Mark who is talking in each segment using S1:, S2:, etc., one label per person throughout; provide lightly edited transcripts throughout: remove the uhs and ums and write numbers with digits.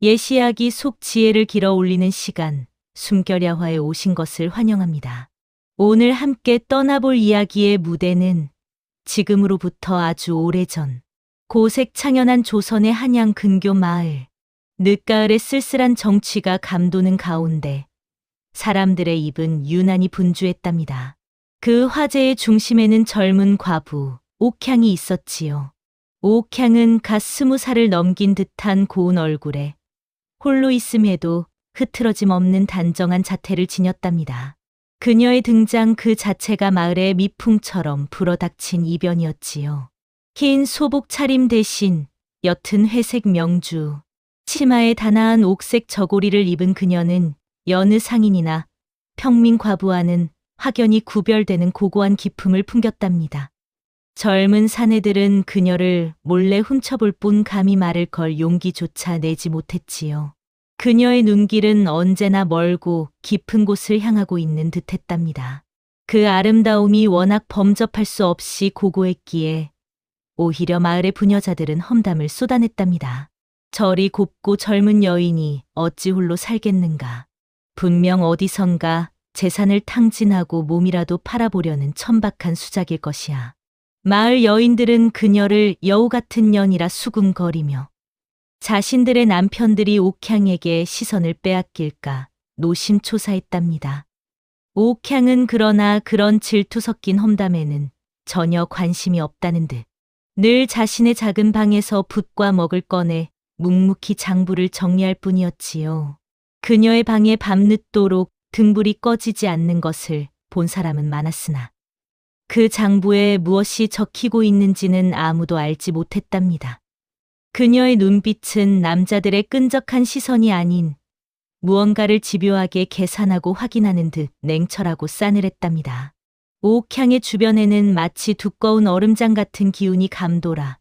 S1: 예시학이 속 지혜를 길어 올리는 시간, 숨결야화에 오신 것을 환영합니다. 오늘 함께 떠나볼 이야기의 무대는 지금으로부터 아주 오래전, 고색 창연한 조선의 한양 근교 마을, 늦가을의 쓸쓸한 정취가 감도는 가운데 사람들의 입은 유난히 분주했답니다. 그 화제의 중심에는 젊은 과부, 옥향이 있었지요. 옥향은 갓 20살을 넘긴 듯한 고운 얼굴에 홀로 있음에도 흐트러짐 없는 단정한 자태를 지녔답니다. 그녀의 등장 그 자체가 마을의 미풍처럼 불어닥친 이변이었지요. 긴 소복 차림 대신 옅은 회색 명주, 치마에 단아한 옥색 저고리를 입은 그녀는 여느 상인이나 평민 과부와는 확연히 구별되는 고고한 기품을 풍겼답니다. 젊은 사내들은 그녀를 몰래 훔쳐볼 뿐 감히 말을 걸 용기조차 내지 못했지요. 그녀의 눈길은 언제나 멀고 깊은 곳을 향하고 있는 듯했답니다. 그 아름다움이 워낙 범접할 수 없이 고고했기에 오히려 마을의 부녀자들은 험담을 쏟아냈답니다. 저리 곱고 젊은 여인이 어찌 홀로 살겠는가. 분명 어디선가 재산을 탕진하고 몸이라도 팔아보려는 천박한 수작일 것이야. 마을 여인들은 그녀를 여우 같은 년이라 수군거리며 자신들의 남편들이 옥향에게 시선을 빼앗길까 노심초사했답니다. 옥향은 그러나 그런 질투 섞인 험담에는 전혀 관심이 없다는 듯 늘 자신의 작은 방에서 붓과 먹을 꺼내 묵묵히 장부를 정리할 뿐이었지요. 그녀의 방에 밤늦도록 등불이 꺼지지 않는 것을 본 사람은 많았으나 그 장부에 무엇이 적히고 있는지는 아무도 알지 못했답니다. 그녀의 눈빛은 남자들의 끈적한 시선이 아닌 무언가를 집요하게 계산하고 확인하는 듯 냉철하고 싸늘했답니다. 옥향의 주변에는 마치 두꺼운 얼음장 같은 기운이 감돌아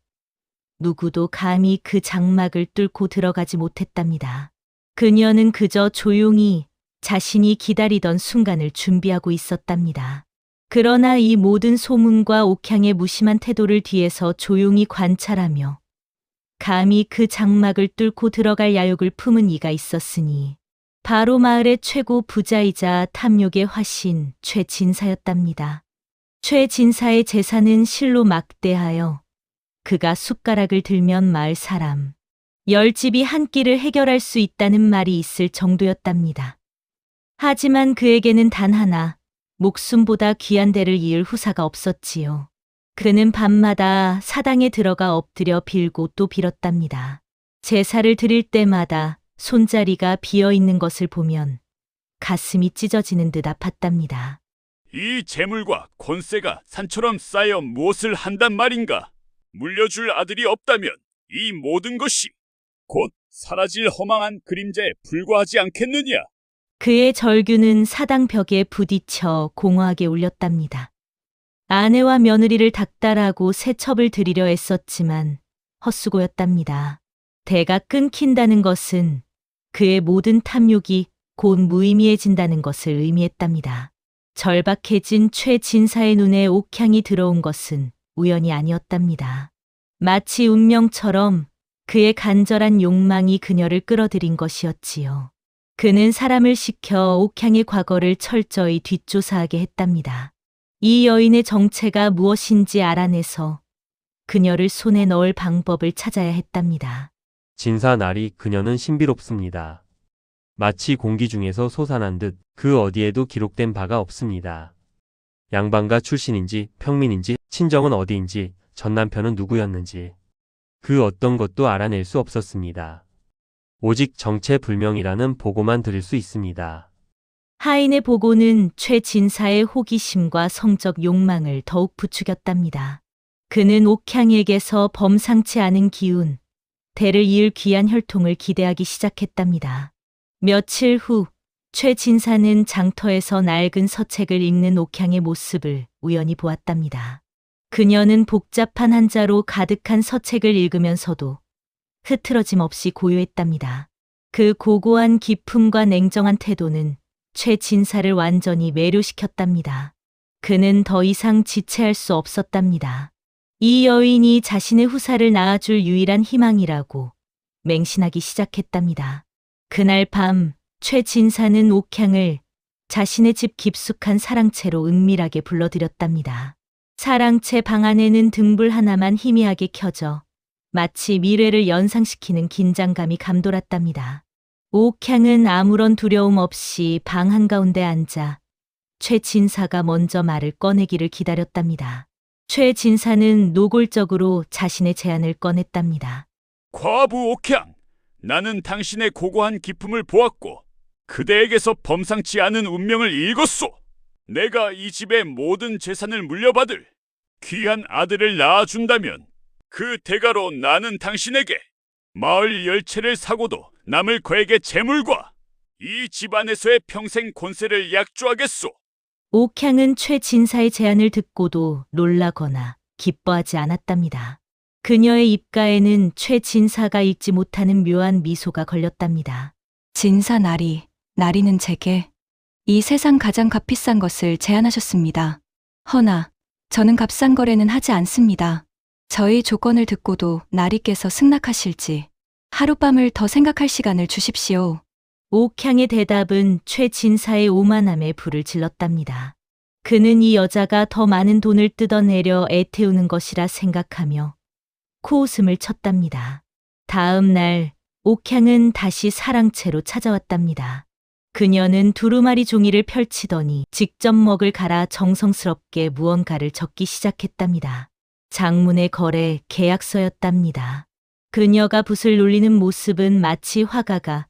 S1: 누구도 감히 그 장막을 뚫고 들어가지 못했답니다. 그녀는 그저 조용히 자신이 기다리던 순간을 준비하고 있었답니다. 그러나 이 모든 소문과 옥향의 무심한 태도를 뒤에서 조용히 관찰하며 감히 그 장막을 뚫고 들어갈 야욕을 품은 이가 있었으니 바로 마을의 최고 부자이자 탐욕의 화신 최진사였답니다. 최진사의 재산은 실로 막대하여 그가 숟가락을 들면 마을 사람 10집이 한 끼를 해결할 수 있다는 말이 있을 정도였답니다. 하지만 그에게는 단 하나 목숨보다 귀한 데를 이을 후사가 없었지요. 그는 밤마다 사당에 들어가 엎드려 빌고 또 빌었답니다. 제사를 드릴 때마다 손자리가 비어있는 것을 보면 가슴이 찢어지는 듯 아팠답니다.
S2: 이 재물과 권세가 산처럼 쌓여 무엇을 한단 말인가? 물려줄 아들이 없다면 이 모든 것이 곧 사라질 허망한 그림자에 불과하지 않겠느냐?
S1: 그의 절규는 사당 벽에 부딪혀 공허하게 울렸답니다. 아내와 며느리를 닥달하고 세첩을 드리려 애썼지만 헛수고였답니다. 대가 끊긴다는 것은 그의 모든 탐욕이 곧 무의미해진다는 것을 의미했답니다. 절박해진 최진사의 눈에 옥향이 들어온 것은 우연이 아니었답니다. 마치 운명처럼 그의 간절한 욕망이 그녀를 끌어들인 것이었지요. 그는 사람을 시켜 옥향의 과거를 철저히 뒷조사하게 했답니다. 이 여인의 정체가 무엇인지 알아내서 그녀를 손에 넣을 방법을 찾아야 했답니다.
S3: 진사나리 그녀는 신비롭습니다. 마치 공기 중에서 솟아난 듯 그 어디에도 기록된 바가 없습니다. 양반가 출신인지 평민인지 친정은 어디인지 전남편은 누구였는지 그 어떤 것도 알아낼 수 없었습니다. 오직 정체불명이라는 보고만 드릴 수 있습니다.
S1: 하인의 보고는 최진사의 호기심과 성적 욕망을 더욱 부추겼답니다. 그는 옥향에게서 범상치 않은 기운, 대를 이을 귀한 혈통을 기대하기 시작했답니다. 며칠 후 최진사는 장터에서 낡은 서책을 읽는 옥향의 모습을 우연히 보았답니다. 그녀는 복잡한 한자로 가득한 서책을 읽으면서도 흐트러짐 없이 고요했답니다. 그 고고한 기품과 냉정한 태도는 최진사를 완전히 매료시켰답니다. 그는 더 이상 지체할 수 없었답니다. 이 여인이 자신의 후사를 낳아줄 유일한 희망이라고 맹신하기 시작했답니다. 그날 밤 최 진사는 옥향을 자신의 집 깊숙한 사랑채로 은밀하게 불러들였답니다. 사랑채 방 안에는 등불 하나만 희미하게 켜져 마치 미래를 연상시키는 긴장감이 감돌았답니다. 옥향은 아무런 두려움 없이 방 한가운데 앉아 최 진사가 먼저 말을 꺼내기를 기다렸답니다. 최 진사는 노골적으로 자신의 제안을 꺼냈답니다.
S2: 과부 옥향, 나는 당신의 고고한 기품을 보았고 그대에게서 범상치 않은 운명을 읽었소. 내가 이 집의 모든 재산을 물려받을 귀한 아들을 낳아준다면 그 대가로 나는 당신에게 마을 10채를 사고도 남을 거액의 재물과 이 집안에서의 평생 권세를 약조하겠소.
S1: 옥향은 최 진사의 제안을 듣고도 놀라거나 기뻐하지 않았답니다. 그녀의 입가에는 최 진사가 읽지 못하는 묘한 미소가 걸렸답니다.
S4: 진사 나리는 제게 이 세상 가장 값비싼 것을 제안하셨습니다. 허나 저는 값싼 거래는 하지 않습니다. 저희 조건을 듣고도 나리께서 승낙하실지 하룻밤을 더 생각할 시간을 주십시오.
S1: 옥향의 대답은 최 진사의 오만함에 불을 질렀답니다. 그는 이 여자가 더 많은 돈을 뜯어내려 애태우는 것이라 생각하며 코웃음을 쳤답니다. 다음 날 옥향은 다시 사랑채로 찾아왔답니다. 그녀는 두루마리 종이를 펼치더니 직접 먹을 갈아 정성스럽게 무언가를 적기 시작했답니다. 장문의 거래 계약서였답니다. 그녀가 붓을 놀리는 모습은 마치 화가가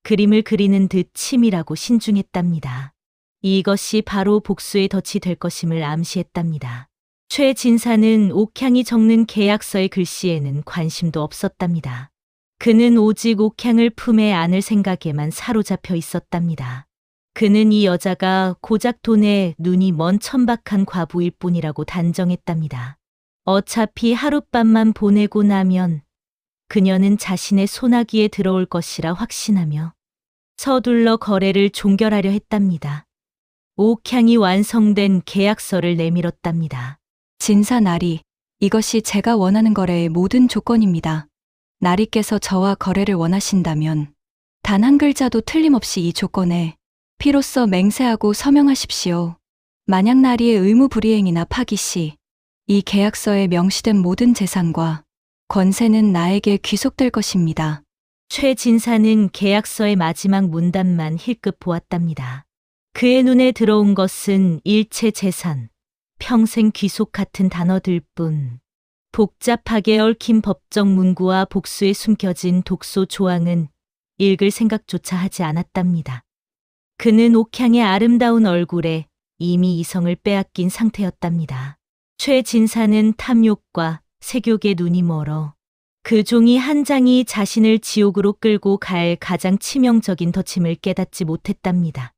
S1: 그림을 그리는 듯 치밀하고 신중했답니다. 이것이 바로 복수의 덫이 될 것임을 암시했답니다. 최 진사는 옥향이 적는 계약서의 글씨에는 관심도 없었답니다. 그는 오직 옥향을 품에 안을 생각에만 사로잡혀 있었답니다. 그는 이 여자가 고작 돈에 눈이 먼 천박한 과부일 뿐이라고 단정했답니다. 어차피 하룻밤만 보내고 나면 그녀는 자신의 소나기에 들어올 것이라 확신하며 서둘러 거래를 종결하려 했답니다. 옥향이 완성된 계약서를 내밀었답니다.
S4: 진사 이것이 제가 원하는 거래의 모든 조건입니다. 나리께서 저와 거래를 원하신다면 단 한 글자도 틀림없이 이 조건에 피로써 맹세하고 서명하십시오. 만약 나리의 의무 불이행이나 파기 시 이 계약서에 명시된 모든 재산과 권세는 나에게 귀속될 것입니다.
S1: 최 진사는 계약서의 마지막 문단만 힐끗 보았답니다. 그의 눈에 들어온 것은 일체 재산, 평생 귀속 같은 단어들 뿐. 복잡하게 얽힌 법적 문구와 복수에 숨겨진 독소 조항은 읽을 생각조차 하지 않았답니다. 그는 옥향의 아름다운 얼굴에 이미 이성을 빼앗긴 상태였답니다. 최 진사는 탐욕과 색욕에 눈이 멀어 그 종이 한 장이 자신을 지옥으로 끌고 갈 가장 치명적인 덫임을 깨닫지 못했답니다.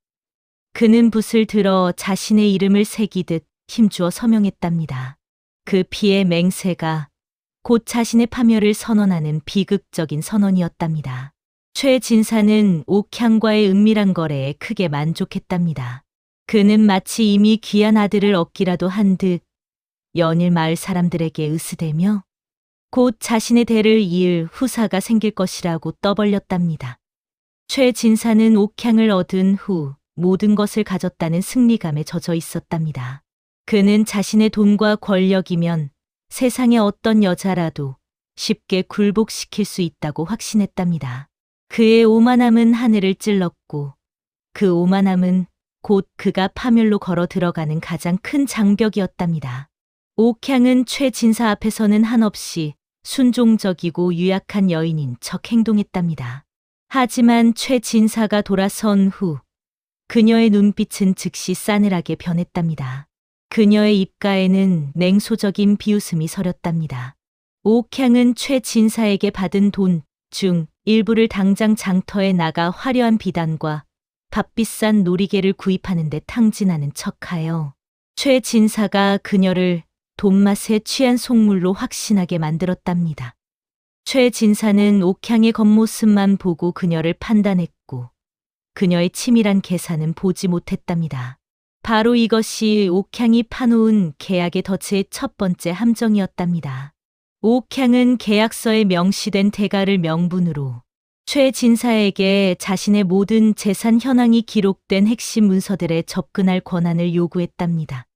S1: 그는 붓을 들어 자신의 이름을 새기듯 힘주어 서명했답니다. 그 피의 맹세가 곧 자신의 파멸을 선언하는 비극적인 선언이었답니다. 최 진사는 옥향과의 은밀한 거래에 크게 만족했답니다. 그는 마치 이미 귀한 아들을 얻기라도 한 듯 연일 마을 사람들에게 으스대며 곧 자신의 대를 이을 후사가 생길 것이라고 떠벌렸답니다. 최 진사는 옥향을 얻은 후 모든 것을 가졌다는 승리감에 젖어 있었답니다. 그는 자신의 돈과 권력이면 세상의 어떤 여자라도 쉽게 굴복시킬 수 있다고 확신했답니다. 그의 오만함은 하늘을 찔렀고 그 오만함은 곧 그가 파멸로 걸어 들어가는 가장 큰 장벽이었답니다. 옥향은 최 진사 앞에서는 한없이 순종적이고 유약한 여인인 척 행동했답니다. 하지만 최 진사가 돌아선 후 그녀의 눈빛은 즉시 싸늘하게 변했답니다. 그녀의 입가에는 냉소적인 비웃음이 서렸답니다. 옥향은 최 진사에게 받은 돈 중 일부를 당장 장터에 나가 화려한 비단과 값비싼 놀이개를 구입하는 데 탕진하는 척하여 최 진사가 그녀를 돈맛에 취한 속물로 확신하게 만들었답니다. 최 진사는 옥향의 겉모습만 보고 그녀를 판단했고 그녀의 치밀한 계산은 보지 못했답니다. 바로 이것이 옥향이 파놓은 계약의 덫의 첫 번째 함정이었답니다. 옥향은 계약서에 명시된 대가를 명분으로 최 진사에게 자신의 모든 재산 현황이 기록된 핵심 문서들에 접근할 권한을 요구했답니다.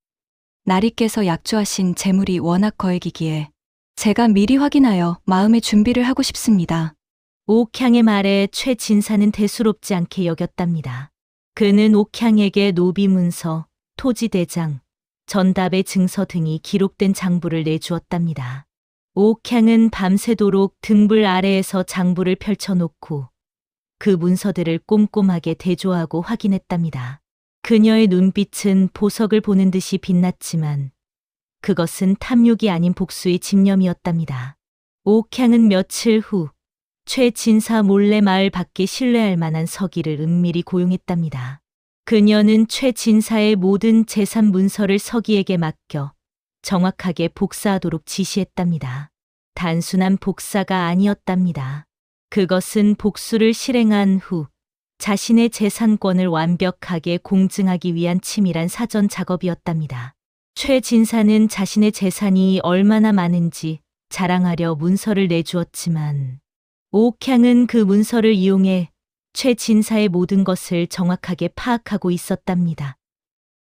S4: 나리께서 약조하신 재물이 워낙 거액이기에 제가 미리 확인하여 마음의 준비를 하고 싶습니다.
S1: 옥향의 말에 최 진사는 대수롭지 않게 여겼답니다. 그는 옥향에게 노비 문서, 토지 대장, 전답의 증서 등이 기록된 장부를 내주었답니다. 옥향은 밤새도록 등불 아래에서 장부를 펼쳐놓고 그 문서들을 꼼꼼하게 대조하고 확인했답니다. 그녀의 눈빛은 보석을 보는 듯이 빛났지만 그것은 탐욕이 아닌 복수의 집념이었답니다. 옥향은 며칠 후 최 진사 몰래 마을 밖에 신뢰할 만한 서기를 은밀히 고용했답니다. 그녀는 최 진사의 모든 재산 문서를 서기에게 맡겨 정확하게 복사하도록 지시했답니다. 단순한 복사가 아니었답니다. 그것은 복수를 실행한 후 자신의 재산권을 완벽하게 공증하기 위한 치밀한 사전 작업이었답니다. 최 진사는 자신의 재산이 얼마나 많은지 자랑하려 문서를 내주었지만 옥향은 그 문서를 이용해 최 진사의 모든 것을 정확하게 파악하고 있었답니다.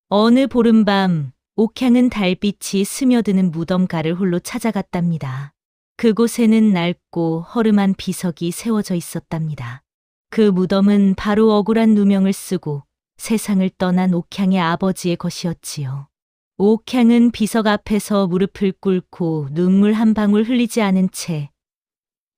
S1: 어느 보름밤 옥향은 달빛이 스며드는 무덤가를 홀로 찾아갔답니다. 그곳에는 낡고 허름한 비석이 세워져 있었답니다. 그 무덤은 바로 억울한 누명을 쓰고 세상을 떠난 옥향의 아버지의 것이었지요. 옥향은 비석 앞에서 무릎을 꿇고 눈물 한 방울 흘리지 않은 채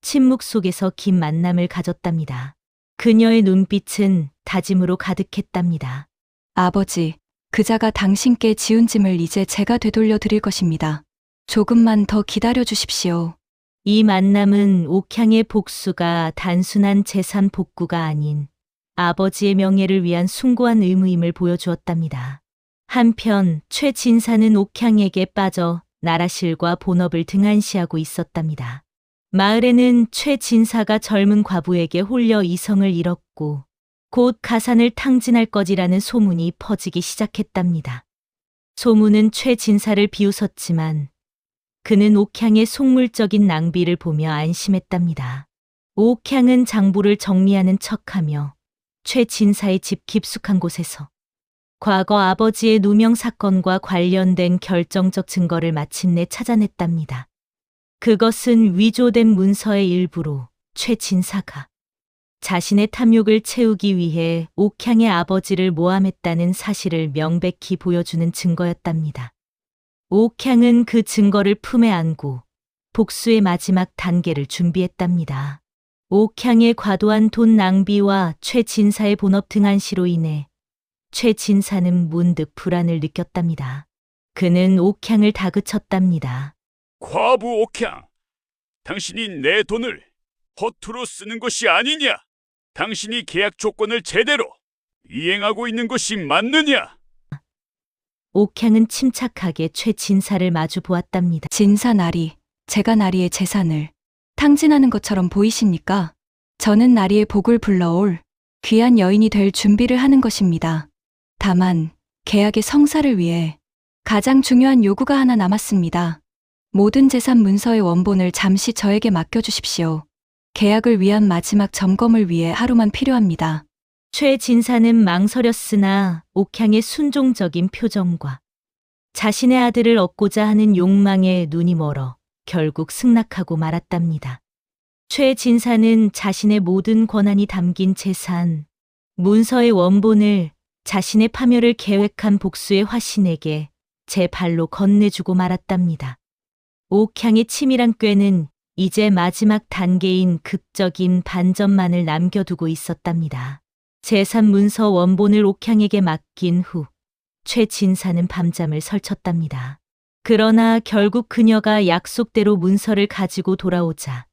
S1: 침묵 속에서 긴 만남을 가졌답니다. 그녀의 눈빛은 다짐으로 가득했답니다.
S4: 아버지, 그자가 당신께 지은 짐을 이제 제가 되돌려 드릴 것입니다. 조금만 더 기다려 주십시오.
S1: 이 만남은 옥향의 복수가 단순한 재산 복구가 아닌 아버지의 명예를 위한 숭고한 의무임을 보여주었답니다. 한편 최 진사는 옥향에게 빠져 나라실과 본업을 등한시하고 있었답니다. 마을에는 최 진사가 젊은 과부에게 홀려 이성을 잃었고 곧 가산을 탕진할 것이라는 소문이 퍼지기 시작했답니다. 소문은 최 진사를 비웃었지만 그는 옥향의 속물적인 낭비를 보며 안심했답니다. 옥향은 장부를 정리하는 척하며 최 진사의 집 깊숙한 곳에서 과거 아버지의 누명 사건과 관련된 결정적 증거를 마침내 찾아냈답니다. 그것은 위조된 문서의 일부로 최 진사가 자신의 탐욕을 채우기 위해 옥향의 아버지를 모함했다는 사실을 명백히 보여주는 증거였답니다. 옥향은 그 증거를 품에 안고 복수의 마지막 단계를 준비했답니다. 옥향의 과도한 돈 낭비와 최 진사의 본업 등한시로 인해 최 진사는 문득 불안을 느꼈답니다. 그는 옥향을 다그쳤답니다.
S2: 과부 옥향, 당신이 내 돈을 허투루 쓰는 것이 아니냐? 당신이 계약 조건을 제대로 이행하고 있는 것이 맞느냐?
S1: 옥향은 침착하게 최 진사를 마주 보았답니다.
S4: 진사 나리, 제가 나리의 재산을 탕진하는 것처럼 보이십니까? 저는 나리의 복을 불러올 귀한 여인이 될 준비를 하는 것입니다. 다만 계약의 성사를 위해 가장 중요한 요구가 하나 남았습니다. 모든 재산 문서의 원본을 잠시 저에게 맡겨주십시오. 계약을 위한 마지막 점검을 위해 하루만 필요합니다.
S1: 최 진사는 망설였으나 옥향의 순종적인 표정과 자신의 아들을 얻고자 하는 욕망에 눈이 멀어 결국 승낙하고 말았답니다. 최 진사는 자신의 모든 권한이 담긴 재산, 문서의 원본을 자신의 파멸을 계획한 복수의 화신에게 제 발로 건네주고 말았답니다. 옥향의 치밀한 꾀는 이제 마지막 단계인 극적인 반전만을 남겨두고 있었답니다. 재산 문서 원본을 옥향에게 맡긴 후 최 진사는 밤잠을 설쳤답니다. 그러나 결국 그녀가 약속대로 문서를 가지고 돌아오자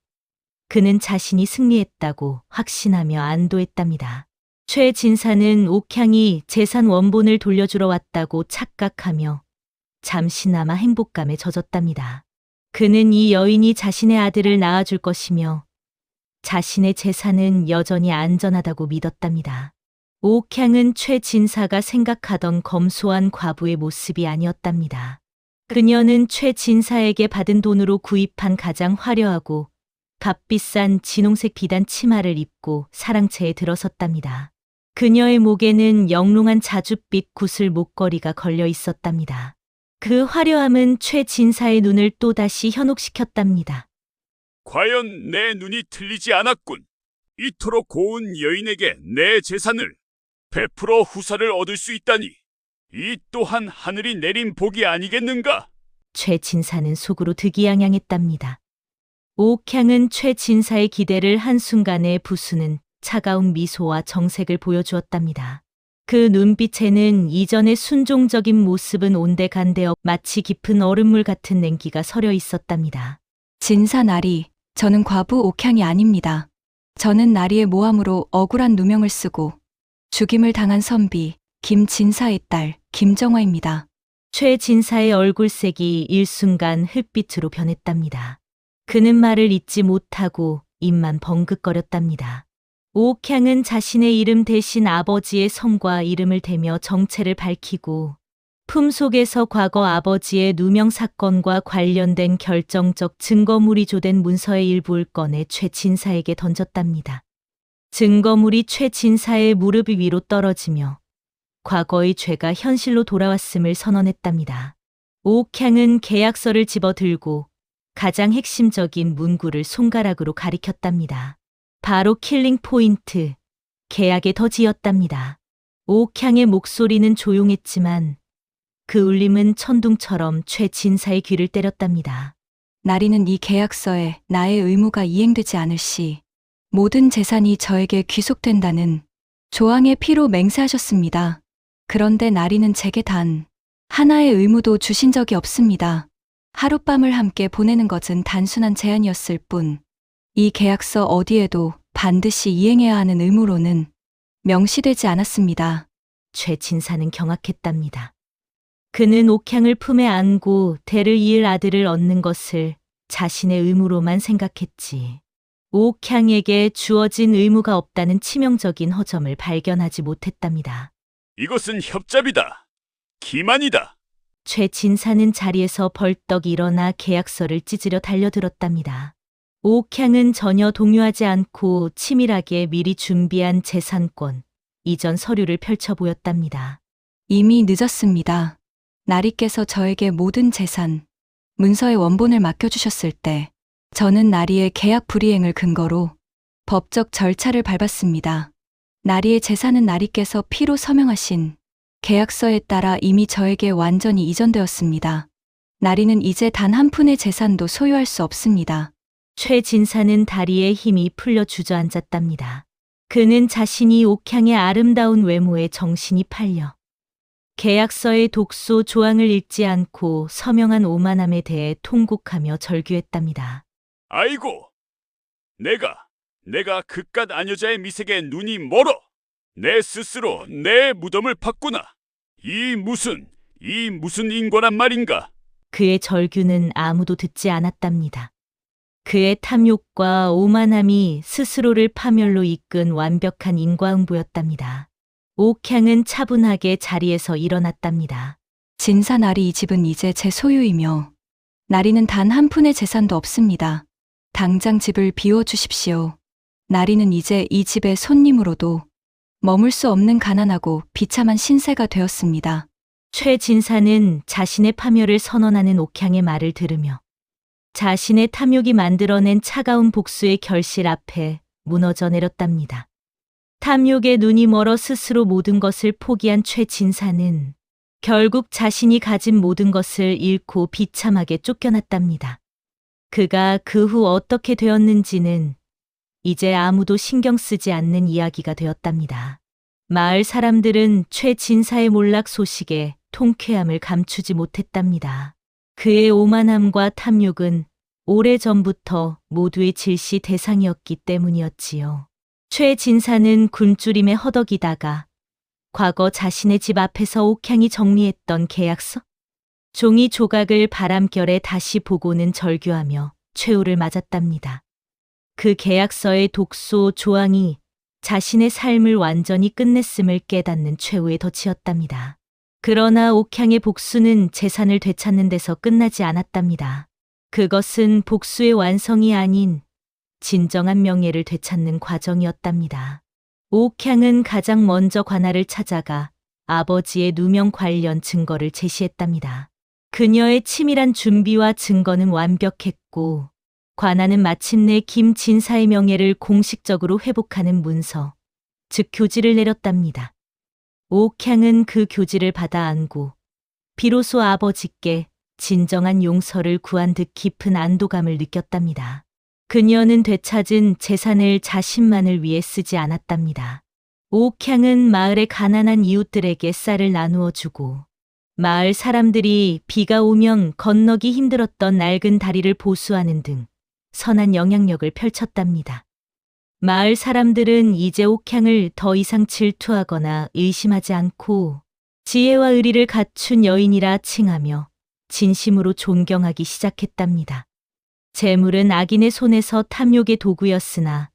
S1: 그는 자신이 승리했다고 확신하며 안도했답니다. 최 진사는 옥향이 재산 원본을 돌려주러 왔다고 착각하며 잠시나마 행복감에 젖었답니다. 그는 이 여인이 자신의 아들을 낳아줄 것이며 자신의 재산은 여전히 안전하다고 믿었답니다. 옥향은 최 진사가 생각하던 검소한 과부의 모습이 아니었답니다. 그녀는 최 진사에게 받은 돈으로 구입한 가장 화려하고 값비싼 진홍색 비단 치마를 입고 사랑채에 들어섰답니다. 그녀의 목에는 영롱한 자줏빛 구슬 목걸이가 걸려 있었답니다. 그 화려함은 최 진사의 눈을 또다시 현혹시켰답니다.
S2: 과연 내 눈이 틀리지 않았군. 이토록 고운 여인에게 내 재산을 베풀어 후사를 얻을 수 있다니. 이 또한 하늘이 내린 복이 아니겠는가?
S1: 최 진사는 속으로 득이양양했답니다. 옥향은 최 진사의 기대를 한순간에 부수는 차가운 미소와 정색을 보여주었답니다. 그 눈빛에는 이전의 순종적인 모습은 온데간데 마치 깊은 얼음물 같은 냉기가 서려 있었답니다.
S4: 진사 나리, 저는 과부 옥향이 아닙니다. 저는 나리의 모함으로 억울한 누명을 쓰고 죽임을 당한 선비 김진사의 딸 김정화입니다.
S1: 최 진사의 얼굴색이 일순간 흙빛으로 변했답니다. 그는 말을 잇지 못하고 입만 벙긋거렸답니다. 옥향은 자신의 이름 대신 아버지의 성과 이름을 대며 정체를 밝히고 품속에서 과거 아버지의 누명 사건과 관련된 결정적 증거물이 조된 문서의 일부를 꺼내 최 진사에게 던졌답니다. 증거물이 최 진사의 무릎 위로 떨어지며 과거의 죄가 현실로 돌아왔음을 선언했답니다. 옥향은 계약서를 집어들고 가장 핵심적인 문구를 손가락으로 가리켰답니다. 바로 킬링 포인트, 계약의 덫이었답니다. 옥향의 목소리는 조용했지만 그 울림은 천둥처럼 최 진사의 귀를 때렸답니다.
S4: 나리는 이 계약서에 나의 의무가 이행되지 않을 시 모든 재산이 저에게 귀속된다는 조항의 피로 맹세하셨습니다. 그런데 나리는 제게 단 하나의 의무도 주신 적이 없습니다. 하룻밤을 함께 보내는 것은 단순한 제안이었을 뿐, 이 계약서 어디에도 반드시 이행해야 하는 의무로는 명시되지 않았습니다.
S1: 최 진사는 경악했답니다. 그는 옥향을 품에 안고 대를 이을 아들을 얻는 것을 자신의 의무로만 생각했지. 옥향에게 주어진 의무가 없다는 치명적인 허점을 발견하지 못했답니다.
S2: 이것은 협잡이다. 기만이다.
S1: 최 진사는 자리에서 벌떡 일어나 계약서를 찢으려 달려들었답니다. 옥향은 전혀 동요하지 않고 치밀하게 미리 준비한 재산권, 이전 서류를 펼쳐 보였답니다.
S4: 이미 늦었습니다. 나리께서 저에게 모든 재산, 문서의 원본을 맡겨주셨을 때 저는 나리의 계약 불이행을 근거로 법적 절차를 밟았습니다. 나리의 재산은 나리께서 피로 서명하신 계약서에 따라 이미 저에게 완전히 이전되었습니다. 나리는 이제 단 한 푼의 재산도 소유할 수 없습니다.
S1: 최 진사는 다리에 힘이 풀려 주저앉았답니다. 그는 자신이 옥향의 아름다운 외모에 정신이 팔려 계약서의 독소 조항을 읽지 않고 서명한 오만함에 대해 통곡하며 절규했답니다.
S2: 아이고, 내가 그깟 아녀자의 미색에 눈이 멀어. 내 스스로 내 무덤을 팠구나. 이 무슨 인권한 말인가?
S1: 그의 절규는 아무도 듣지 않았답니다. 그의 탐욕과 오만함이 스스로를 파멸로 이끈 완벽한 인과응보였답니다. 옥향은 차분하게 자리에서 일어났답니다.
S4: 진사 나리 이 집은 이제 제 소유이며 나리는 단 한 푼의 재산도 없습니다. 당장 집을 비워주십시오. 나리는 이제 이 집의 손님으로도 머물 수 없는 가난하고 비참한 신세가 되었습니다.
S1: 최 진사는 자신의 파멸을 선언하는 옥향의 말을 들으며 자신의 탐욕이 만들어낸 차가운 복수의 결실 앞에 무너져 내렸답니다. 탐욕에 눈이 멀어 스스로 모든 것을 포기한 최 진사는 결국 자신이 가진 모든 것을 잃고 비참하게 쫓겨났답니다. 그가 그 후 어떻게 되었는지는 이제 아무도 신경 쓰지 않는 이야기가 되었답니다. 마을 사람들은 최 진사의 몰락 소식에 통쾌함을 감추지 못했답니다. 그의 오만함과 탐욕은 오래전부터 모두의 질시 대상이었기 때문이었지요. 최 진사는 굶주림에 허덕이다가 과거 자신의 집 앞에서 옥향이 정리했던 계약서? 종이 조각을 바람결에 다시 보고는 절규하며 최후를 맞았답니다. 그 계약서의 독소 조항이 자신의 삶을 완전히 끝냈음을 깨닫는 최후의 덫이었답니다. 그러나 옥향의 복수는 재산을 되찾는 데서 끝나지 않았답니다. 그것은 복수의 완성이 아닌 진정한 명예를 되찾는 과정이었답니다. 옥향은 가장 먼저 관아를 찾아가 아버지의 누명 관련 증거를 제시했답니다. 그녀의 치밀한 준비와 증거는 완벽했고, 관아는 마침내 김 진사의 명예를 공식적으로 회복하는 문서, 즉 교지를 내렸답니다. 옥향은 그 교지를 받아 안고 비로소 아버지께 진정한 용서를 구한 듯 깊은 안도감을 느꼈답니다. 그녀는 되찾은 재산을 자신만을 위해 쓰지 않았답니다. 옥향은 마을의 가난한 이웃들에게 쌀을 나누어 주고, 마을 사람들이 비가 오면 건너기 힘들었던 낡은 다리를 보수하는 등 선한 영향력을 펼쳤답니다. 마을 사람들은 이제 옥향을 더 이상 질투하거나 의심하지 않고 지혜와 의리를 갖춘 여인이라 칭하며 진심으로 존경하기 시작했답니다. 재물은 악인의 손에서 탐욕의 도구였으나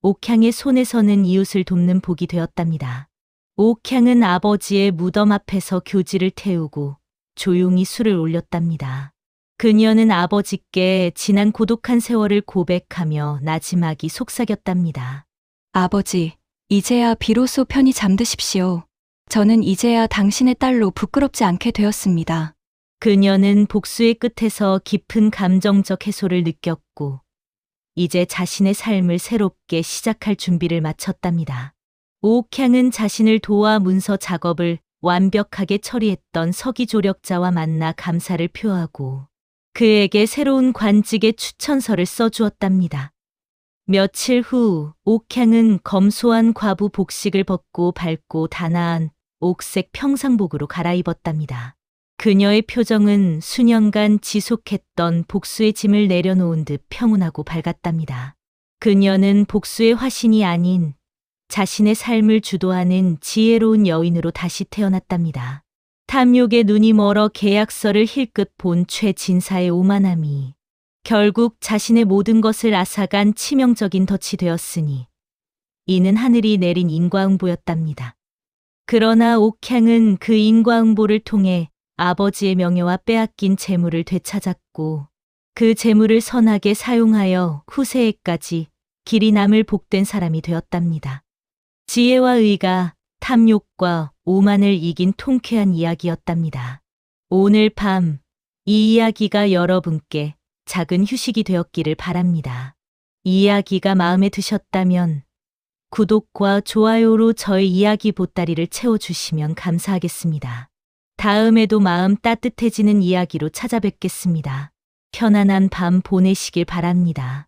S1: 옥향의 손에서는 이웃을 돕는 복이 되었답니다. 옥향은 아버지의 무덤 앞에서 교지를 태우고 조용히 술을 올렸답니다. 그녀는 아버지께 지난 고독한 세월을 고백하며 나지막이 속삭였답니다.
S4: 아버지, 이제야 비로소 편히 잠드십시오. 저는 이제야 당신의 딸로 부끄럽지 않게 되었습니다.
S1: 그녀는 복수의 끝에서 깊은 감정적 해소를 느꼈고, 이제 자신의 삶을 새롭게 시작할 준비를 마쳤답니다. 옥향은 자신을 도와 문서 작업을 완벽하게 처리했던 서기 조력자와 만나 감사를 표하고 그에게 새로운 관직의 추천서를 써주었답니다. 며칠 후 옥향은 검소한 과부 복식을 벗고 밝고 단아한 옥색 평상복으로 갈아입었답니다. 그녀의 표정은 수년간 지속했던 복수의 짐을 내려놓은 듯 평온하고 밝았답니다. 그녀는 복수의 화신이 아닌 자신의 삶을 주도하는 지혜로운 여인으로 다시 태어났답니다. 탐욕의 눈이 멀어 계약서를 힐끗 본 최진사의 오만함이 결국 자신의 모든 것을 앗아간 치명적인 덫이 되었으니 이는 하늘이 내린 인과응보였답니다. 그러나 옥향은 그 인과응보를 통해 아버지의 명예와 빼앗긴 재물을 되찾았고 그 재물을 선하게 사용하여 후세에까지 길이 남을 복된 사람이 되었답니다. 지혜와 의가 탐욕과 오만을 이긴 통쾌한 이야기였답니다. 오늘 밤 이 이야기가 여러분께 작은 휴식이 되었기를 바랍니다. 이 이야기가 마음에 드셨다면 구독과 좋아요로 저의 이야기 보따리를 채워주시면 감사하겠습니다. 다음에도 마음 따뜻해지는 이야기로 찾아뵙겠습니다. 편안한 밤 보내시길 바랍니다.